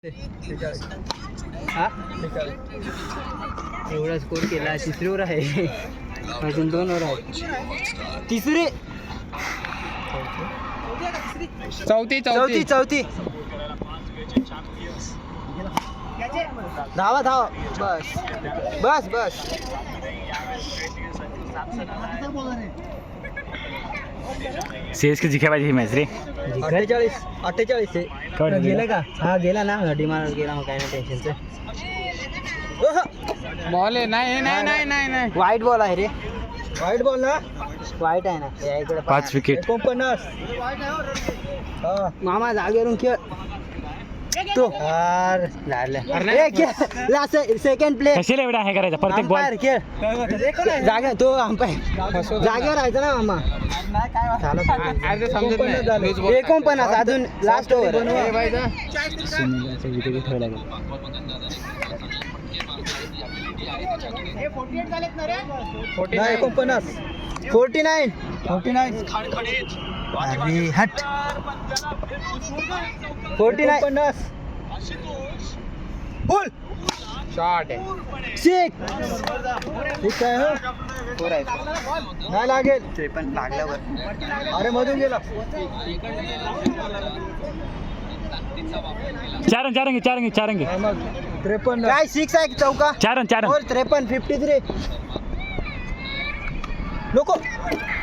हा एवढा स्कोर केला. तिसरीवर आहे, अजून 2 ओव्हर आहेत. तिसरी चौथी धावा बस सीएसके जिंका पाहिजे ही मॅच रे. 48 गेलं का? हा गेला ना, डिमांड गेला, मग काय नाही टेन्शनचं. बॉल आहे. नाही वाईट बॉल आहे रे. वाईट बॉल ना, वाईट आहे ना. या इकडे 5 विकेट. 49. मामा जागेवरून खेळ तो. सेकंड प्ले कशाला एवढा आहे करायचा प्रत्येक बॉल. अंपायर खेळ जागा, तो अंपायर जागेवर राहायचा ना मामा. 49 अजून लास्ट ओव्हर. नाही 49 अरे हट 49 फुल शॉट आहे. ठीक आहे. नाही लागेल ते पण लागल्यावर. अरे मधून गेला. 4 रन. मग 53 काय 6 आहे चौका. 4 रन. 53 53 नको.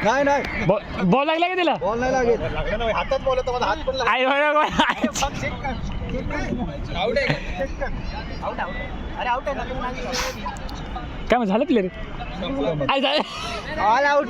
नाही बॉल लागला का तिला. बॉल नाही लागेल. हातात बॉल होता, माझा हात पण लागला. आउट आहे. अरे आउट आहे. काय मग झालं प्लेअर. All out.